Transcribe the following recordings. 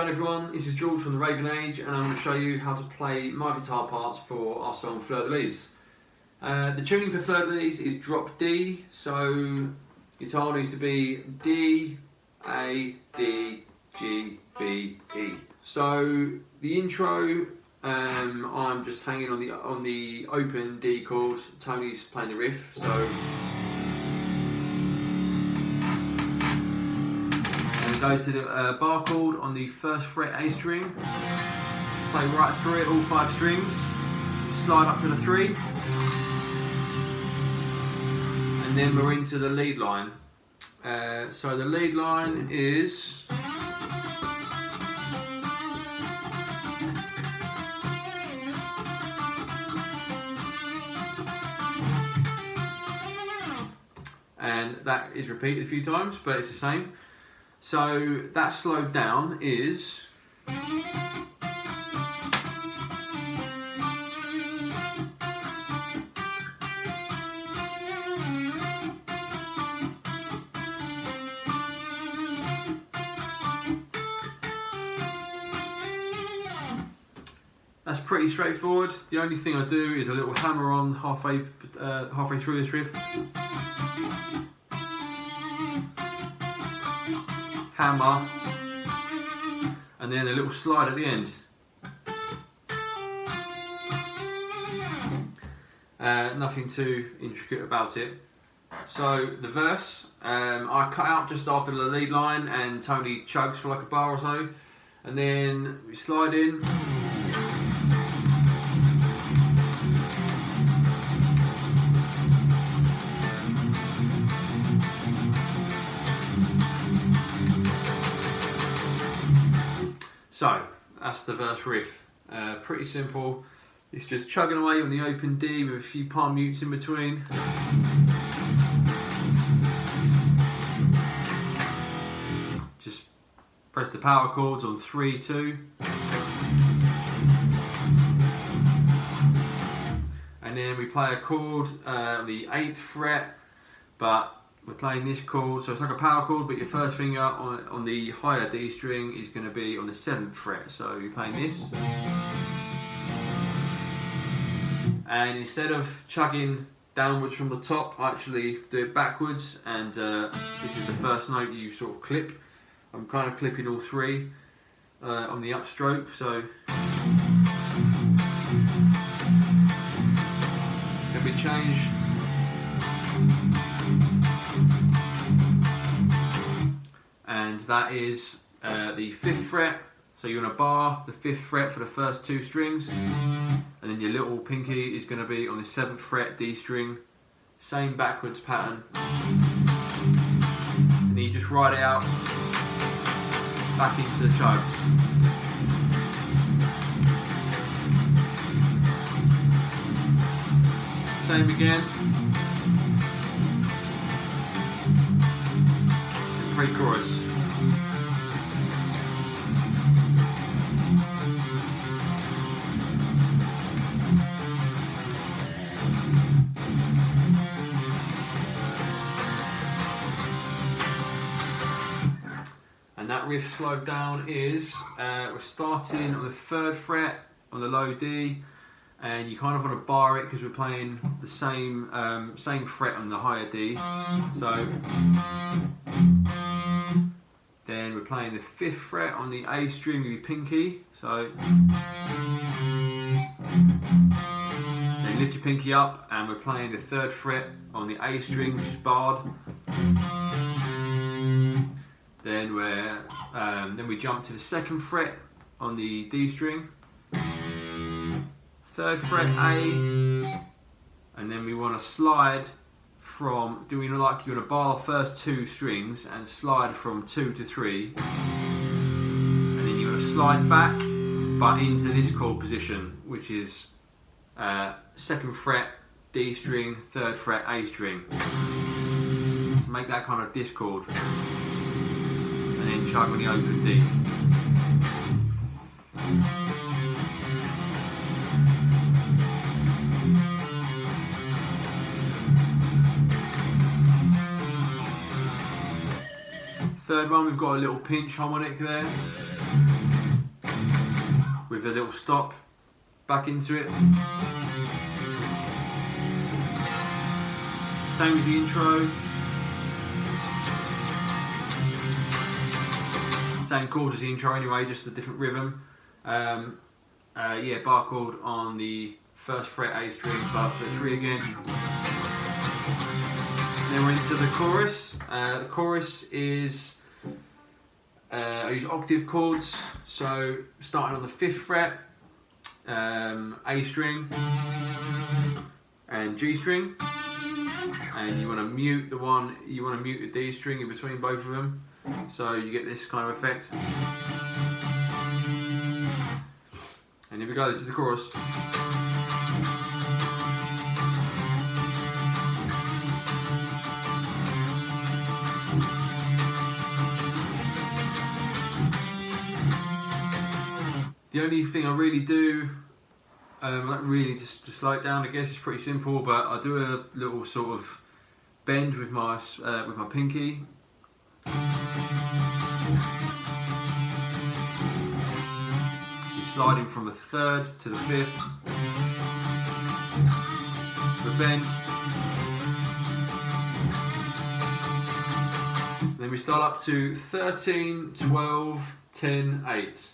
Hello everyone, this is George from the Raven Age and I'm going to show you how to play my guitar parts for our song Fleur de lis. The tuning for Fleur de lis is drop D, so guitar needs to be D, A, D, G, B, E. So the intro, I'm just hanging on the open D chord. Tony's playing the riff, so go to the bar chord on the first fret A string, play right through it, all 5 strings, slide up to the 3, and then we're into the lead line. So the lead line is and that is repeated a few times, but it's the same. So that slowed down is that's pretty straightforward. The only thing I do is a little hammer on halfway through this riff. Hammer, and then a little slide at the end. Nothing too intricate about it. So the verse, I cut out just after the lead line and Tony chugs for like a bar or so, and then we slide in. So that's the verse riff. Pretty simple. It's just chugging away on the open D with a few palm mutes in between. Just press the power chords on 3, 2. And then we play a chord on the 8th fret, but we're playing this chord, so it's like a power chord, but your first finger on the higher D string is going to be on the 7th fret. So you're playing this. And instead of chugging downwards from the top, I actually do it backwards, and this is the first note you sort of clip. I'm kind of clipping all 3 on the upstroke, so then we change. And that is the 5th fret, so you're on a bar, the 5th fret for the first 2 strings, and then your little pinky is going to be on the 7th fret D string, same backwards pattern, and then you just ride it out back into the chugs. Same again. Pre-chorus. And that riff slowed down is we're starting on the 3rd fret on the low D, and you kind of want to bar it because we're playing the same fret on the higher D. So then we're playing the 5th fret on the A string with your pinky. So then lift your pinky up, and we're playing the 3rd fret on the A string, which is barred. Then we jump to the 2nd fret on the D string, 3rd fret A, and then we want to slide from, like you want to bar the first 2 strings and slide from 2 to 3, and then you want to slide back but into this chord position, which is 2nd fret D string, 3rd fret A string. So make that kind of discord, and then chug on the open D. Third one, we've got a little pinch harmonic there. with a little stop back into it. Same as the intro. Same chord as the intro anyway, just a different rhythm. Yeah, bar chord on the first fret A string, so up to 3 again. Then we're into the chorus. The chorus is, I use octave chords, so starting on the 5th fret, A string and G string, and you want to mute the D string in between both of them, so you get this kind of effect. And here we go, this is the chorus. The only thing I really do, like really just to slow it down, I guess it's pretty simple, but I do a little sort of bend with my pinky. You're sliding from the 3rd to the 5th. The bend. Then we start up to 13, 12, 10, 8.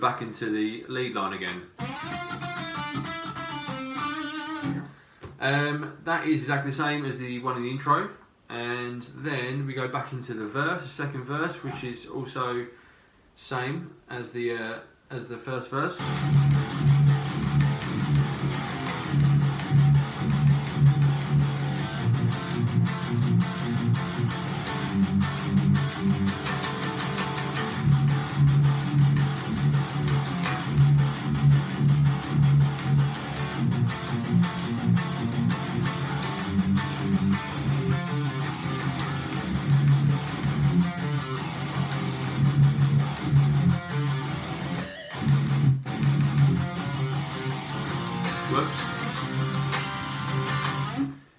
Back into the lead line again. That is exactly the same as the one in the intro, and then we go back into the verse, the second verse, which is also same as the first verse.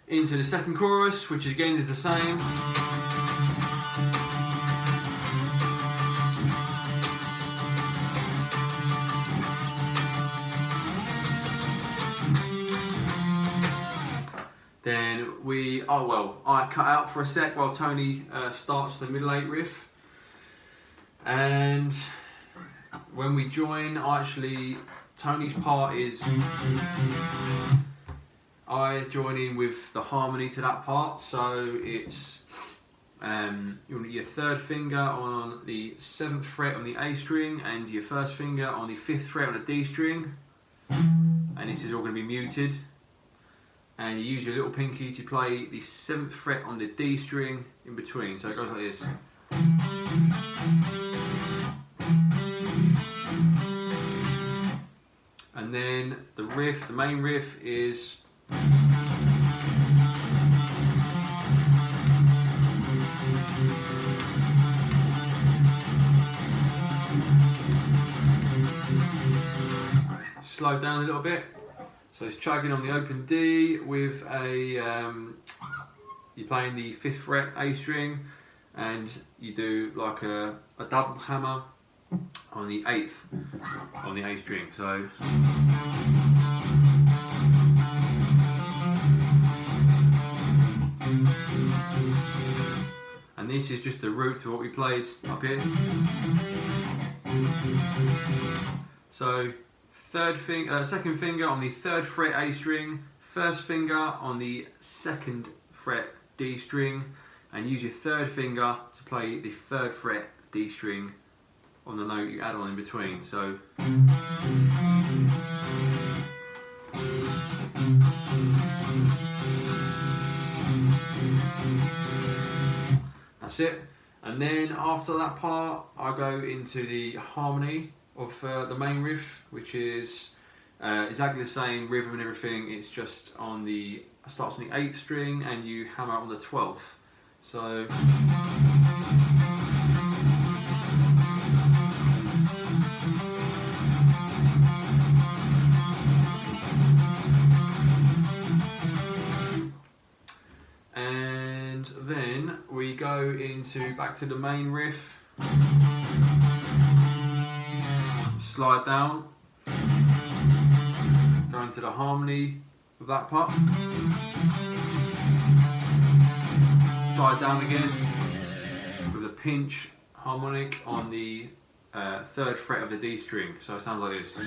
Into the second chorus, which again is the same. Then I cut out for a sec while Tony starts the middle 8 riff, and when we join, Tony's part is I join in with the harmony to that part, so it's you want your 3rd finger on the 7th fret on the A string and your 1st finger on the 5th fret on the D string, and this is all going to be muted, and you use your little pinky to play the 7th fret on the D string in between, so it goes like this. And then the riff, the main riff is slow down a little bit, so it's chugging on the open D with you're playing the 5th fret A string, and you do like a double hammer on the 8th on the A string, so and this is just the root to what we played up here. So second finger on the 3rd fret A string, 1st finger on the 2nd fret D string, and use your 3rd finger to play the 3rd fret D string on the note you add on in between. So that's it. And then after that part, I go into the harmony of the main riff, which is exactly the same rhythm and everything. It's just starts on the 8th string and you hammer on the 12th. So And then we go back to the main riff, slide down, go into the harmony of that part, slide down again with a pinch harmonic on the 3rd fret of the D string, so it sounds like this.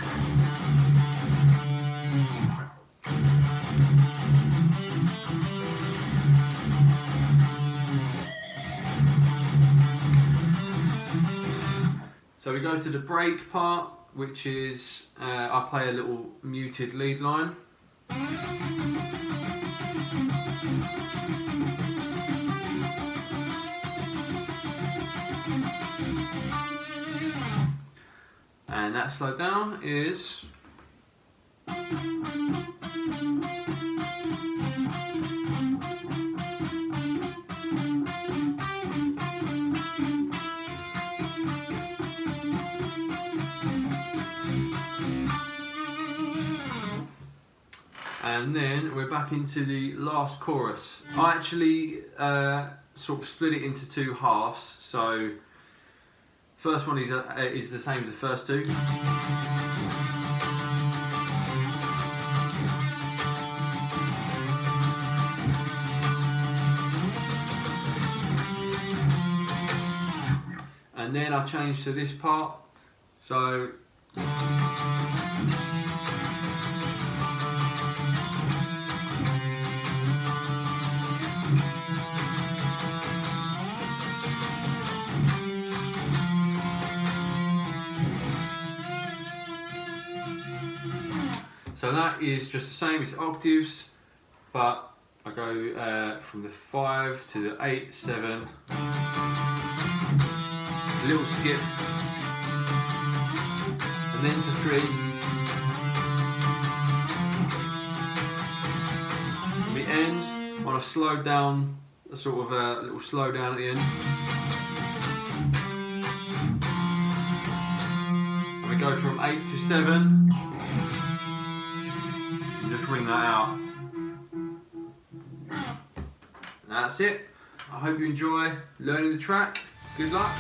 So we go to the break part, which is I play a little muted lead line. And that slowed down is and then we're back into the last chorus. I actually sort of split it into 2 halves. So first one is the same as the first 2. And then I changed to this part. So that is just the same, it's octaves, but I go from the 5 to the 8, 7, a little skip, and then to 3, and we end on a slowed down, a sort of a little slow down at the end, and we go from 8 to 7. Just ring that out. And that's it. I hope you enjoy learning the track. Good luck.